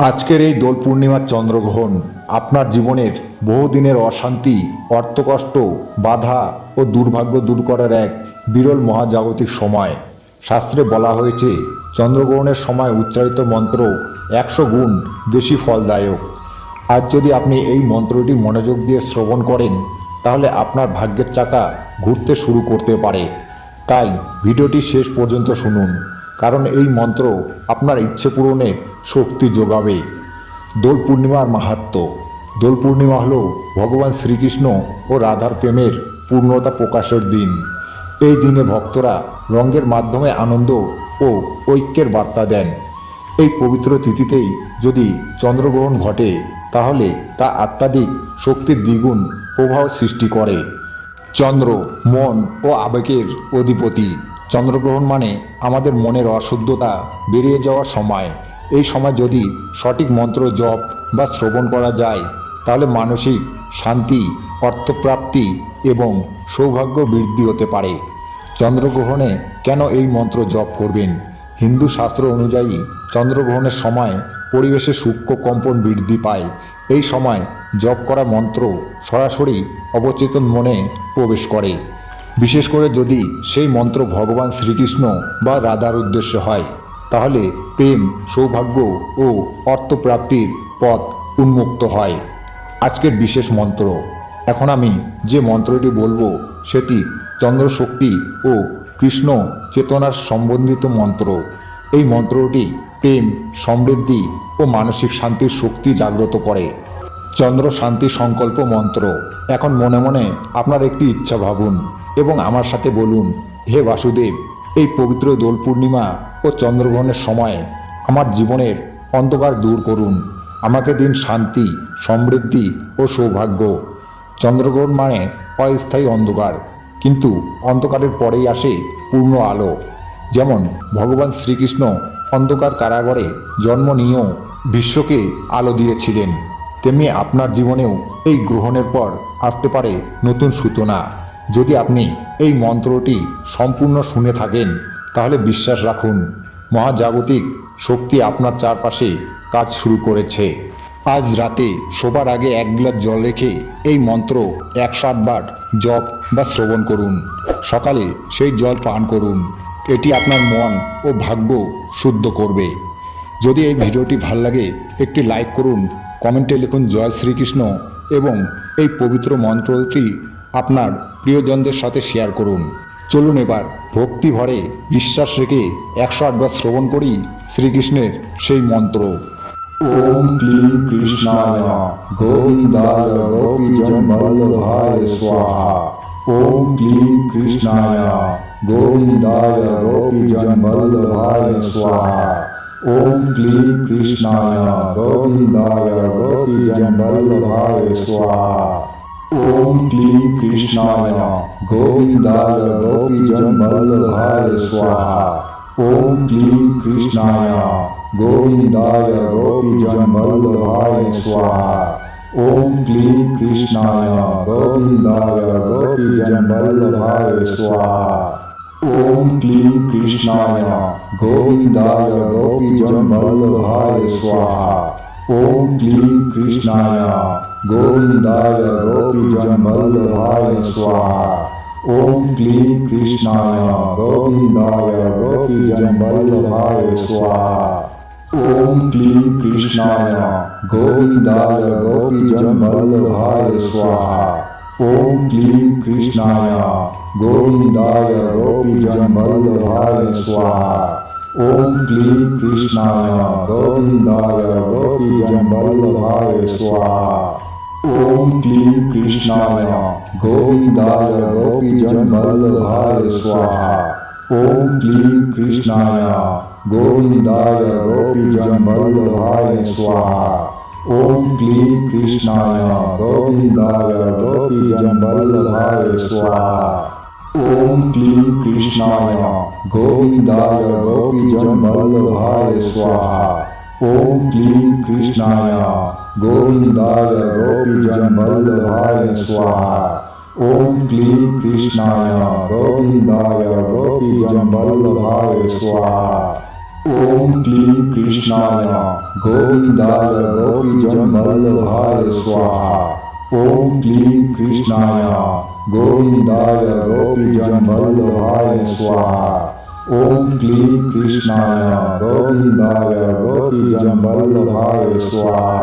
আজকের এই দোল পূর্ণিমার চন্দ্রগ্রহণ আপনার জীবনের বহুদিনের অশান্তি, অর্থকষ্ট, বাধা ও দুর্ভাগ্য দূর করার এক বিরল মহাজাগতিক সময়। শাস্ত্রে বলা হয়েছে চন্দ্রগ্রহণের সময় উচ্চারিত মন্ত্র 100 গুণ বেশি ফলদায়ক। আজ যদি আপনি এই মন্ত্রটি মনোযোগ দিয়ে শ্রবণ করেন তাহলে আপনার ভাগ্যের চাকা ঘুরতে শুরু করতে পারে। তাই ভিডিওটি শেষ পর্যন্ত শুনুন, কারণ এই মন্ত্র আপনার ইচ্ছে পূরণের শক্তি যোগাবে। দোল পূর্ণিমার মাহাত্ম্য। দোল পূর্ণিমা হল ভগবান শ্রীকৃষ্ণ ও রাধার প্রেমের পূর্ণতা প্রকাশের দিন। এই দিনে ভক্তরা রঙের মাধ্যমে আনন্দ ও ঐক্যের বার্তা দেন। এই পবিত্র তিথিতেই যদি চন্দ্রগ্রহণ ঘটে তাহলে তা আত্মাধিক শক্তির দ্বিগুণ প্রভাব সৃষ্টি করে। চন্দ্র মন ও আবেগের অধিপতি। চন্দ্রগ্রহণ মানে আমাদের মনের অশুদ্ধতা বেরিয়ে যাওয়ার সময়। এই সময় যদি সঠিক মন্ত্র জপ বা শ্রবণ করা যায় তাহলে মানসিক শান্তি, অর্থপ্রাপ্তি এবং সৌভাগ্য বৃদ্ধি হতে পারে। চন্দ্রগ্রহণে কেন এই মন্ত্র জপ করবেন? হিন্দু শাস্ত্র অনুযায়ী চন্দ্রগ্রহণের সময় পরিবেশে সূক্ষ্ম কম্পন বৃদ্ধি পায়। এই সময় জপ করা মন্ত্র সরাসরি অবচেতন মনে প্রবেশ করে, বিশেষ করে যদি সেই মন্ত্র ভগবান শ্রীকৃষ্ণ বা রাধার উদ্দেশ্য হয়, তাহলে প্রেম, সৌভাগ্য ও অর্থপ্রাপ্তির পথ উন্মুক্ত হয়। আজকের বিশেষ মন্ত্র। এখন আমি যে মন্ত্রটি বলবো সেটি চন্দ্রশক্তি ও কৃষ্ণ চেতনার সম্বন্ধিত মন্ত্র। এই মন্ত্রটি প্রেম, সমৃদ্ধি ও মানসিক শান্তির শক্তি জাগ্রত করে। চন্দ্র শান্তি সংকল্প মন্ত্র। এখন মনে মনে আপনার একটি ইচ্ছা ভাবুন এবং আমার সাথে বলুন, হে বাসুদেব, এই পবিত্র দোল পূর্ণিমা ও চন্দ্রগ্রহণের সময় আমার জীবনের অন্ধকার দূর করুন। আমাকে দিন শান্তি, সমৃদ্ধি ও সৌভাগ্য। চন্দ্রগ্রহণ মানে অস্থায়ী অন্ধকার, কিন্তু অন্ধকারের পরেই আসে পূর্ণ আলো। যেমন ভগবান শ্রীকৃষ্ণ অন্ধকার কারাগারে জন্ম নিয়েও বিশ্বকে আলো দিয়েছিলেন, তেমনি আপনার জীবনেও এই গ্রহণের পর আসতে পারে নতুন সূচনা। যদি আপনি এই মন্ত্রটি সম্পূর্ণ শুনে থাকেন তাহলে বিশ্বাস রাখুন, মহাজাগতিক শক্তি আপনার চারপাশে কাজ শুরু করেছে। আজ রাতে শোবার আগে 1 গ্লাস জল রেখে এই মন্ত্র 108 বার জপ বা শ্রবণ করুন। সকালে সেই জল পান করুন। এটি আপনার মন ও ভাগ্য শুদ্ধ করবে। যদি এই ভিডিওটি ভালো লাগে একটি লাইক করুন, কমেন্টে লিখুন জয় শ্রীকৃষ্ণ এবং এই পবিত্র মন্ত্রটি আপনার প্রিয়জনদের সাথে শেয়ার করুন। চলুন এবার ভক্তি ভরে বিশ্বাস রেখে 108 বার শ্রবণ করি শ্রীকৃষ্ণের সেই মন্ত্র। ओम क्लीं कृष्णाय गोविंदाय गोपीजन वल्लभाय स्वाहा। ओम क्लीं कृष्णाय गोविंदाय गोपीजन वल्लभाय स्वाहा। ओम क्लीं कृष्णाय गोविंदाय गोपीजन वल्लभाय स्वाहा। ओम क्लीं कृष्णाय गोविंदाय गोपीजन वल्लभाय स्वाहा। ओम क्लीं कृष्णाय गोविंदाय गोपीजन वल्लभाय स्वाहा। ओम क्लीं कृष्णाय गोविंदाय गोपीजन वल्लभाय स्वाहा। ओम क्लीं कृष्णाय गोविंदाय गोपीजन वल्लभाय स्वाहा। ओम क्लीं कृष्णाय गोविंदाय गोपीजन वल्लभाय स्वाहा। ओम क्लीं कृष्णाय गोविंदाय गोपीजन वल्लभाय स्वाहा। ओम क्लीं कृष्णाय गोविंदाय गोपीजन वल्लभाय स्वाहा। ओम क्लीं कृष्णाय गोविंदाय गोपीजन वल्लभाय स्वाहा। ओम क्लीं कृष्णाय गोविंदाय गोपीजन वल्लभाय स्वाहा। ओम क्लीं कृष्णाय गोविंदाय गोपीजन वल्लभाय स्वाहा। ओम क्लीं कृष्णाय गोविंदाय गोपीजन वल्लभाय स्वाहा। ओम क्लीं कृष्णाय गोविंदाय गोपीजन वल्लभाय स्वाहा। ओम क्लीं कृष्णाय गोविंदाय गोपीजन वल्लभाय स्वाहा। ओम क्लीं कृष्णाय गोविंदाय गोपीजन वल्लभाय स्वाहा। ओम क्लीं कृष्णाय गोविंदाय गोपीजन वल्लभाय स्वाहा। ओम क्लीं कृष्णाय गोविंदाय गोपीजनवल्लभाय स्वाहा। ओम क्लीं कृष्णाय गोविंदाय गोपीजनवल्लभाय स्वाहा। ओम क्लीं कृष्णाय गोविंदाय गोपीजनवल्लभाय स्वाहा।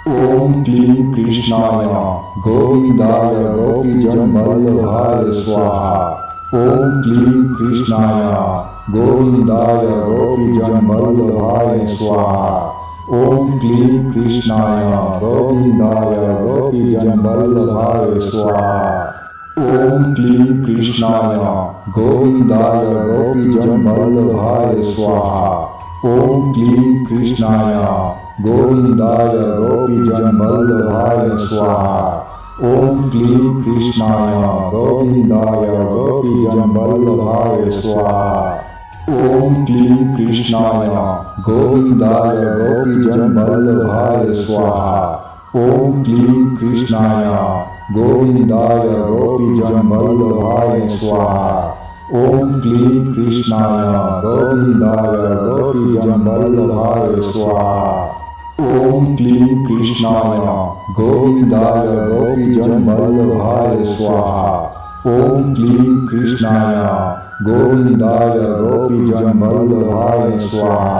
ओम क्लीं कृष्णाय गोविंदाय गोपीजनवल्लभाय स्वाहा। ओम क्लीं कृष्णाय गोविंदाय गोपीजनवल्लभाय स्वाहा। ओम क्लीं कृष्णाय गोविंदाय गोपीजनवल्लभाय स्वाहा। ओम क्लीं कृष्णाय गोविंदाय गोपीजनवल्लभाय स्वाहा। ओम क्लीं कृष्णाय गोविंदाय गोपीजनवल्लभाय स्वाहा। ओम क्लीं कृष्णाय गोविंदाय गोपीजनवल्लभाय स्वाहा। ओम क्लीं कृष्णाय गोविंदाय गोपीजनवल्लभाय स्वाहा। ओम क्लीं कृष्णाय गोविंदाय गोपीजनवल्लभाय स्वाहा। ओम क्लीं कृष्णाय गोविंदाय गोपीजनवल्लभाय स्वाहा। ओम क्लीं कृष्णाय गोविंदाय गोपीजनवल्लभाय स्वाहा। ओम क्लीं कृष्णाय गोविंदाय गोपीजनवल्लभाय स्वाहा।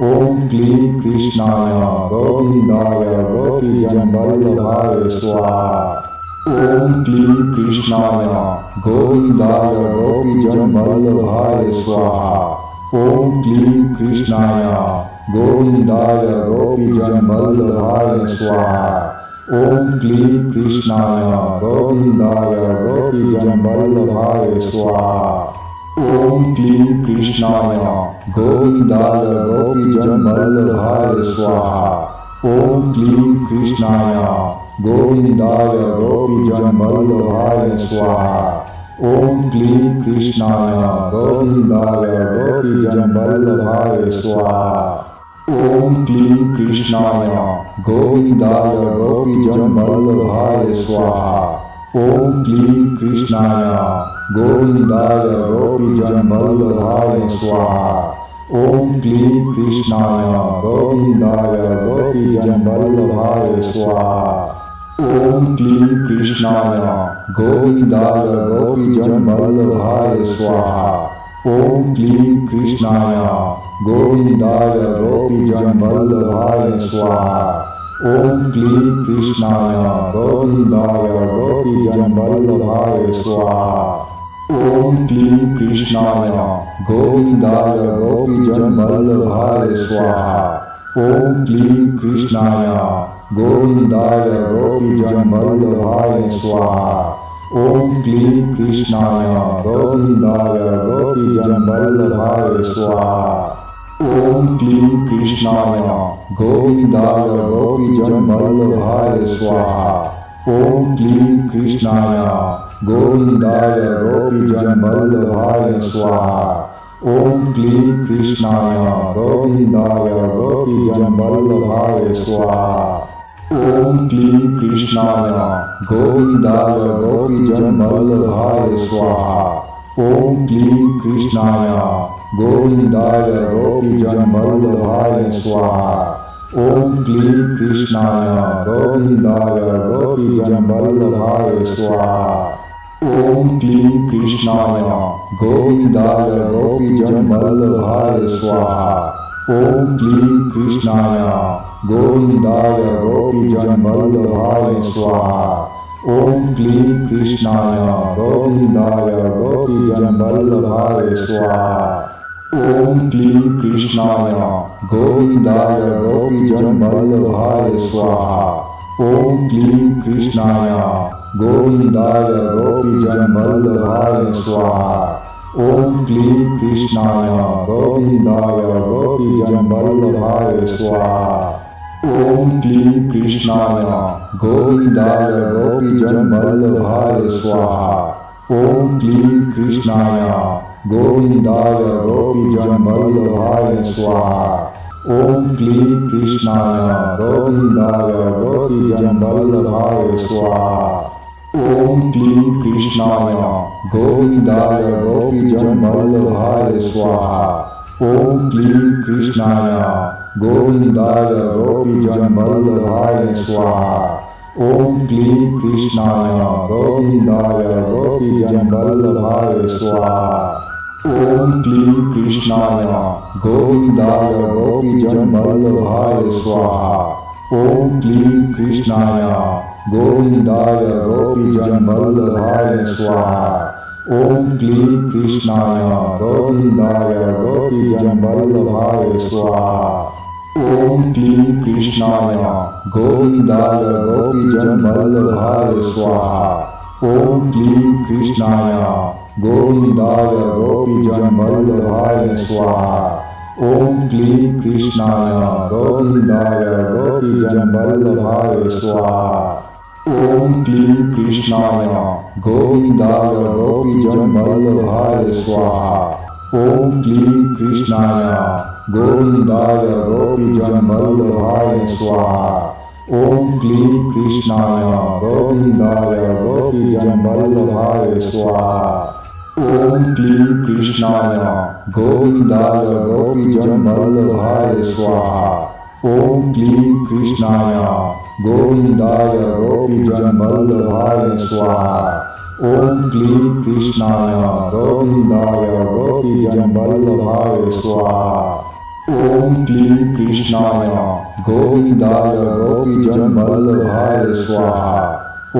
ओम क्लीं कृष्णाय गोविंदाय गोपीजनवल्लभाय स्वाहा। ओम क्लीं कृष्णाय गोविंदाय गोपीजनवल्लभाय स्वाहा। ओम क्लीं कृष्णाय गोविंदाय गोपीजनवल्लभाय स्वाहा। ओम क्लीं कृष्णाय गोविंदाय गोपीजनवल्लभाय स्वाहा। ओम क्लीं कृष्णाय गोविंदाय गोपीजनवल्लभाय स्वाहा। ओम क्लीं कृष्णाय गोविंदाय गोपीजनवल्लभाय स्वाहा। ओम क्लीं कृष्णाय गोविंदाय गोपीजनवल्लभाय स्वाहा। ओम क्लीं कृष्णाय गोविंदाय गोपीजनवल्लभाय स्वाहा। ओम क्लीं कृष्णाय गोविंदाय गोपीजनवल्लभाय स्वाहा। ओम क्लीं कृष्णाय गोविंदाय गोपीजनवल्लभाय स्वाहा। ओम क्लीं कृष्णाय गोविंदाय गोपीजनवल्लभाय स्वाहा। ओम क्लीं कृष्णाय गोविंदाय गोपीजनवल्लभाय स्वाहा। ओम क्लीं कृष्णाय गोविंदाय गोपीजनवल्लभाय स्वाहा। ओम क्लीं कृष्णाय गोविंदाय गोपीजनवल्लभाय स्वाहा। ओम क्लीं कृष्णाय गोविंदाय गोपीजनवल्लभाय स्वाहा। ओम क्लीं कृष्णाय गोविंदाय गोपीजनवल्लभाय स्वाहा। ओम क्लीं कृष्णाय गोविंदाय गोपीजनवल्लभाय स्वाहा। ओम क्लीं कृष्णाय गोविंदाय गोपीजनवल्लभाय स्वाहा। ओम क्लीं कृष्णाय गोविंदाय गोपीजनवल्लभाय स्वाहा। ओम क्लीं कृष्णाय गोविंदाय गोपीजनवल्लभाय स्वाहा। ओम क्लीं कृष्णाय गोविंदाय गोपीजनवल्लभाय स्वाहा। ओम क्लीं कृष्णाय गोविंदाय गोपीजनवल्लभाय स्वाहा। ओम क्लीं कृष्णाय गोविंदाय गोपीजनवल्लभाय स्वाहा। ओम क्लीं कृष्णाय गोविंदाय गोपीजनवल्लभाय स्वाहा। ओम क्लीं कृष्णाय गोविंदाय गोपीजनवल्लभाय स्वाहा। ओम क्लीं कृष्णाय गोविंदाय गोपीजनवल्लभाय स्वाहा। ओम क्लीं कृष्णाय गोविंदाय गोपीजनवल्लभाय स्वाहा। ओम क्लीं कृष्णाय गोविंदाय गोपीजनवल्लभाय स्वाहा। ओम क्लीं कृष्णाय गोविंदाय गोपीजनवल्लभाय स्वाहा। ओम क्लीं कृष्णाय गोविंदाय गोपीजनवल्लभाय स्वाहा। ओम क्लीं कृष्णाय गोविंदाय गोपीजनवल्लभाय स्वाहा। ओम क्लीं कृष्णाय गोविंदाय गोपीजनवल्लभाय स्वाहा। ॐ क्लीं कृष्णाय गोविन्दाय गोपीजनवल्लभाय स्वाहा ॐ क्लीं कृष्णाय गोविन्दाय गोपीजनवल्लभाय स्वाहा ॐ क्लीं कृष्णाय गोविन्दाय गोपीजनवल्लभाय स्वाहा ॐ क्लीं कृष्णाय गोविन्दाय गोपीजनवल्लभाय स्वाहा ॐ क्लीं कृष्णाय गोविन्दाय गोपीजनवल्लभाय स्वाहा ॐ क्लीं कृष्णाय गोविन्दाय गोपीजनवल्लभाय स्वाहा ॐ क्लीं कृष्णाय गोविन्दाय गोपीजनवल्लभाय स्वाहा ॐ क्लीं कृष्णाय गोविन्दाय गोपीजनवल्लभाय स्वाहा ॐ क्लीं कृष्णाय गोविन्दाय गोपीजनवल्लभाय स्वाहा ॐ क्लीं कृष्णाय गोविन्दाय गोपीजनवल्लभाय स्वाहा ॐ क्लीं कृष्णाय गोविन्दाय गोपीजनवल्लभाय स्वाहा ॐ क्लीं कृष्णाय गोविन्दाय गोपीजनवल्लभाय स्वाहा ॐ क्लीं कृष्णाय गोविन्दाय गोपीजनवल्लभाय स्वाहा ॐ क्लीं कृष्णाय गोविन्दाय गोपीजनवल्लभाय स्वाहा ॐ क्लीं कृष्णाय गोविन्दाय गोपीजनवल्लभाय स्वाहा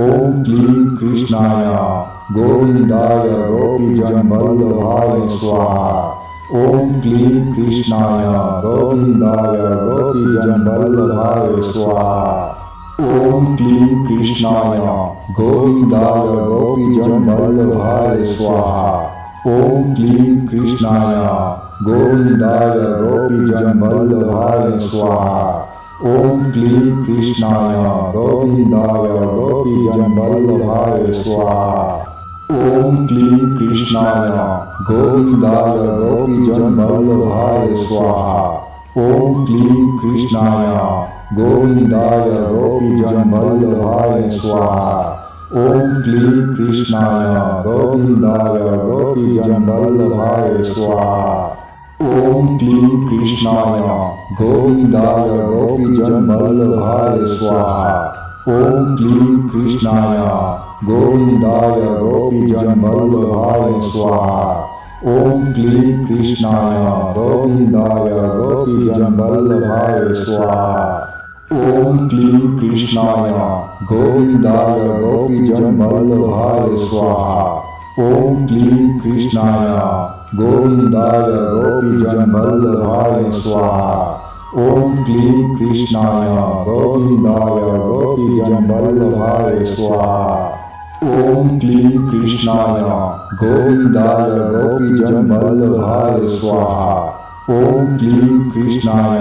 ॐ क्लीं कृष्णाय गोविन्दाय गोपीजनवल्लभाय स्वाहा ॐ क्लीं कृष्णाय गोविन्दाय गोपीजनवल्लभाय स्वाहा ॐ क्लीं कृष्णाय गोविन्दाय गोपीजनवल्लभाय स्वाहा ॐ क्लीं कृष्णाय गोविन्दाय गोपीजनवल्लभाय स्वाहा ॐ क्लीं कृष्णाय गोविन्दाय गोपीजनवल्लभाय स्वाहा ॐ क्लीं कृष्णाय गोविन्दाय गोपीजनवल्लभाय स्वाहा ॐ क्लीं कृष्णाय गोविन्दाय गोपीजनवल्लभाय स्वाहा ॐ क्लीं कृष्णाय गोविन्दाय गोपीजनवल्लभाय स्वाहा ॐ क्लीं कृष्णाय गोविन्दाय गोपीजनवल्लभाय स्वाहा ॐ क्लीं कृष्णाय गोविन्दाय गोपीजनवल्लभाय स्वाहा ॐ क्लीं कृष्णाय गोविन्दाय गोपीजनवल्लभाय स्वाहा ॐ क्लीं कृष्णाय गोविन्दाय गोपीजनवल्लभाय स्वाहा ॐ क्लीं कृष्णाय गोविन्दाय गोपीजनवल्लभाय स्वाहा ॐ क्लीं कृष्णाय गोविन्दाय गोपीजनवल्लभाय स्वाहा ॐ क्लीं कृष्णाय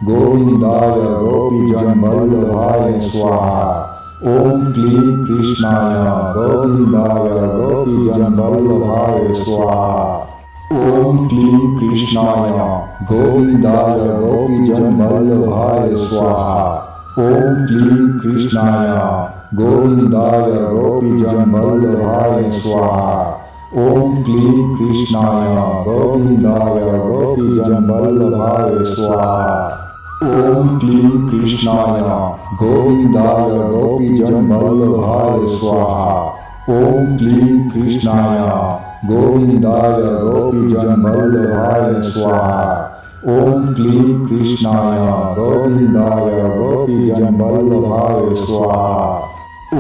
गोविन्दाय गोपीजनवल्लभाय स्वाहा ॐ क्लीं कृष्णाय गोविन्दाय गोपीजनवल्लभाय स्वाहा ॐ क्लीं कृष्णाय गोविन्दाय गोपीजनवल्लभाय स्वाहा ॐ क्लीं कृष्णाय गोविन्दाय गोपीजनवल्लभाय स्वाहा ॐ क्लीं कृष्णाय गोविन्दाय गोपीजनवल्लभाय स्वाहा ॐ क्लीं कृष्णाय गोविन्दाय गोपीजनवल्लभाय स्वाहा ॐ क्लीं कृष्णाय गोविन्दाय गोपीजनवल्लभाय स्वाहा ॐ क्लीं कृष्णाय गोविन्दाय गोपीजनवल्लभाय स्वाहा ॐ क्लीं कृष्णाय गोविन्दाय गोपीजनवल्लभाय स्वाहा ॐ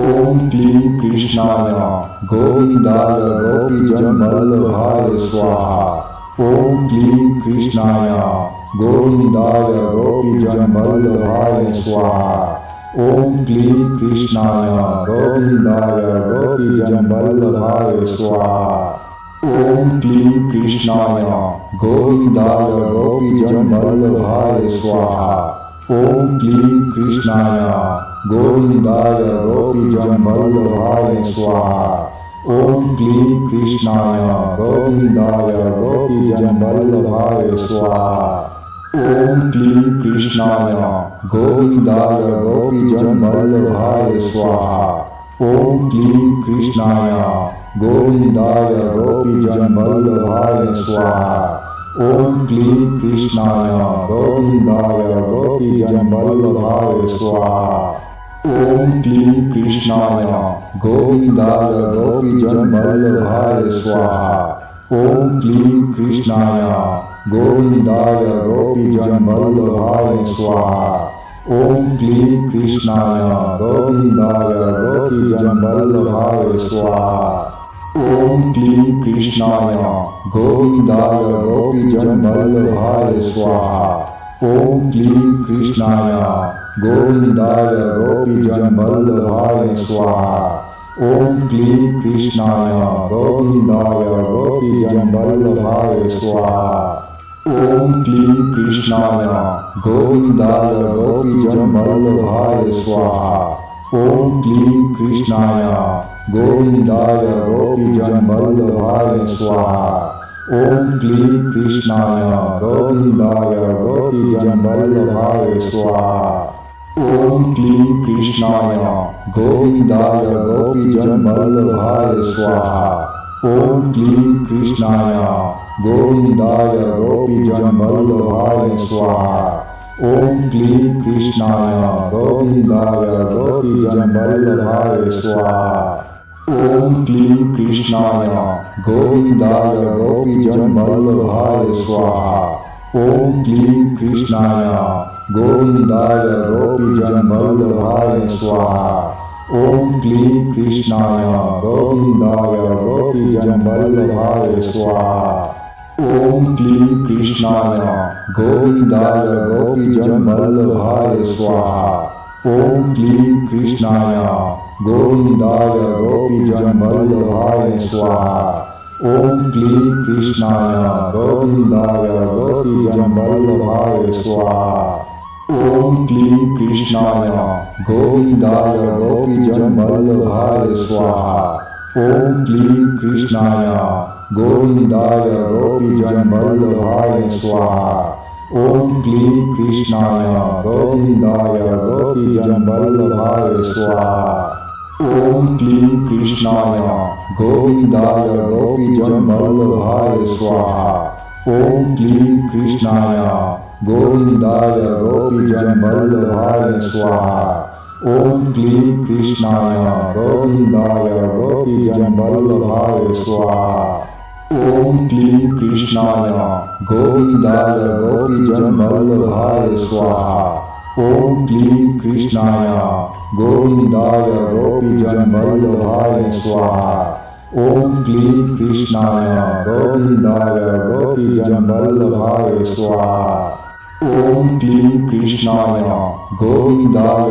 क्लीं कृष्णाय गोविन्दाय गोपीजनवल्लभाय स्वाहा ॐ क्लीं कृष्णाय गोविन्दाय गोपीजनवल्लभाय स्वाहा ॐ क्लीं कृष्णाय गोविन्दाय गोपीजनवल्लभाय स्वाहा ॐ क्लीं कृष्णाय गोविन्दाय गोपीजनवल्लभाय स्वाहा ॐ क्लीं कृष्णाय गोविन्दाय गोपीजनवल्लभाय स्वाहा ॐ क्लीं कृष्णाय गोविन्दाय गोपीजनवल्लभाय स्वाहा ॐ क्लीं कृष्णाय गोविन्दाय गोपीजनवल्लभाय स्वाहा ॐ क्लीं कृष्णाय गोविन्दाय गोपीजनवल्लभाय स्वाहा ॐ क्लीं कृष्णाय गोविन्दाय गोपीजनवल्लभाय स्वाहा ॐ क्लीं कृष्णाय गोविन्दाय गोपीजनवल्लभाय स्वाहा ॐ क्लीं कृष्णाय गोविन्दाय गोपीजनवल्लभाय स्वाहा ॐ क्लीं कृष्णाय गोविन्दाय गोपीजनवल्लभाय स्वाहा ॐ क्लीं कृष्णाय गोविन्दाय गोपीजनवल्लभाय स्वाहा ॐ क्लीं कृष्णाय गोविन्दाय गोपीजनवल्लभाय स्वाहा ॐ क्लीं कृष्णाय गोविन्दाय गोपीजनवल्लभाय स्वाहा ॐ क्लीं कृष्णाय गोविन्दाय गोपीजनवल्लभाय स्वाहा ॐ क्लीं कृष्णाय गोविन्दाय गोपीजनवल्लभाय स्वाहा ॐ क्लीं कृष्णाय गोविन्दाय गोपीजनवल्लभाय स्वाहा ॐ क्लीं कृष्णाय गोविन्दाय गोपीजनवल्लभाय स्वाहा ॐ क्लीं कृष्णाय गोविन्दाय गोपीजनवल्लभाय स्वाहा ॐ क्लीं कृष्णाय गोविन्दाय गोपीजनवल्लभाय स्वाहा ॐ क्लीं कृष्णाय गोविन्दाय गोपीजनवल्लभाय स्वाहा ॐ क्लीं कृष्णाय गोविन्दाय गोपीजनवल्लभाय स्वाहा ॐ क्लीं कृष्णाय गोविन्दाय गोपीजनवल्लभाय स्वाहा ॐ क्लीं कृष्णाय गोविन्दाय गोपीजनवल्लभाय स्वाहा ॐ क्लीं कृष्णाय गोविन्दाय गोपीजनवल्लभाय स्वाहा ॐ क्लीं कृष्णाय गोविन्दाय गोपीजनवल्लभाय स्वाहा ॐ क्लीं कृष्णाय गोविन्दाय गोपीजनवल्लभाय स्वाहा ॐ क्लीं कृष्णाय गोविन्दाय गोपीजनवल्लभाय स्वाहा ॐ क्लीं कृष्णाय गोविन्दाय गोपीजनवल्लभाय स्वाहा ॐ क्लीं कृष्णाय गोविन्दाय गोपीजनवल्लभाय स्वाहा ॐ क्लीं कृष्णाय गोविन्दाय गोपीजनवल्लभाय स्वाहा ॐ क्लीं कृष्णाय गोविन्दाय गोपीजनवल्लभाय स्वाहा ॐ क्लीं कृष्णाय गोविन्दाय गोपीजनवल्लभाय स्वाहा ॐ क्लीं कृष्णाय गोविन्दाय गोपीजनवल्लभाय स्वाहा ॐ क्लीं कृष्णाय गोविन्दाय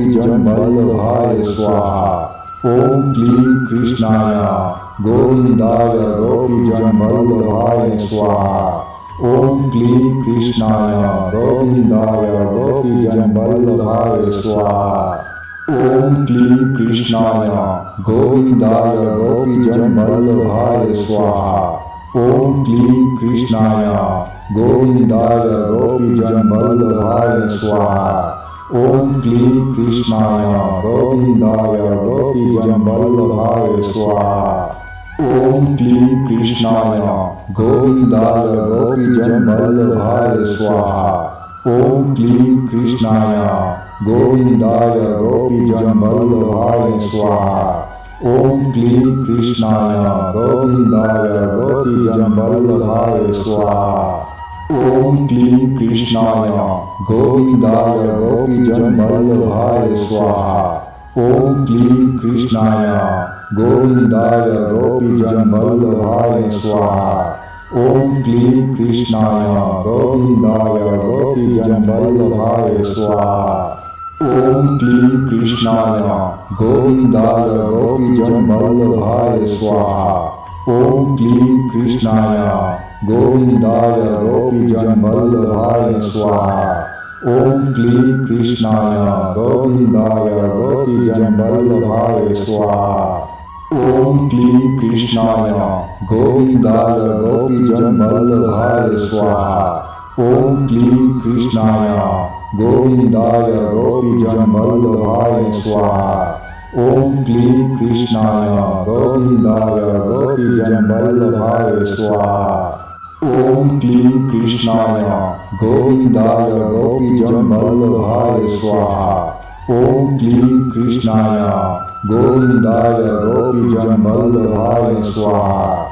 गोपीजनवल्लभाय स्वाहा ॐ क्लीं कृष्णाय गोविन्दाय गोपीजनवल्लभाय स्वाहा ॐ क्लीं कृष्णाय गोविन्दाय गोपीजनवल्लभाय स्वाहा ॐ क्लीं कृष्णाय गोविन्दाय गोपीजनवल्लभाय स्वाहा ॐ क्लीं कृष्णाय गोविन्दाय गोपीजनवल्लभाय स्वाहा ॐ क्लीं कृष्णाय गोविन्दाय गोपीजनवल्लभाय स्वाहा ॐ क्लीं कृष्णाय गोविन्दाय गोपीजनवल्लभाय स्वाहा ॐ क्लीं कृष्णाय गोविन्दाय गोपीजनवल्लभाय स्वाहा ॐ क्लीं कृष्णाय गोविन्दाय गोपीजनवल्लभाय स्वाहा ॐ क्लीं कृष्णाय गोविन्दाय गोपीजनवल्लभाय स्वाहा ॐ क्लीं कृष्णाय गोविन्दाय गोपीजनवल्लभाय स्वाहा ॐ क्लीं कृष्णाय गोविन्दाय गोपीजनवल्लभाय स्वाहा ॐ क्लीं कृष्णाय गोविन्दाय गोपीजनवल्लभाय स्वाहा ॐ क्लीं कृष्णाय गोविन्दाय गोपीजनवल्लभाय स्वाहा ॐ क्लीं कृष्णाय गोविन्दाय गोपीजनवल्लभाय स्वाहा ॐ क्लीं कृष्णाय गोविन्दाय गोपीजनवल्लभाय स्वाहा ॐ क्लीं कृष्णाय गोविन्दाय गोपीजनवल्लभाय स्वाहा ॐ क्लीं कृष्णाय गोविन्दाय गोपीजनवल्लभाय स्वाहा ॐ क्लीं कृष्णाय गोविन्दाय गोपीजनवल्लभाय स्वाहा ओम क्लीं कृष्णाय गोविंदाय गोपीजन वल्लभाय स्वाहा। ओम क्लीं कृष्णाय गोविंदाय गोपीजन वल्लभाय स्वाहा।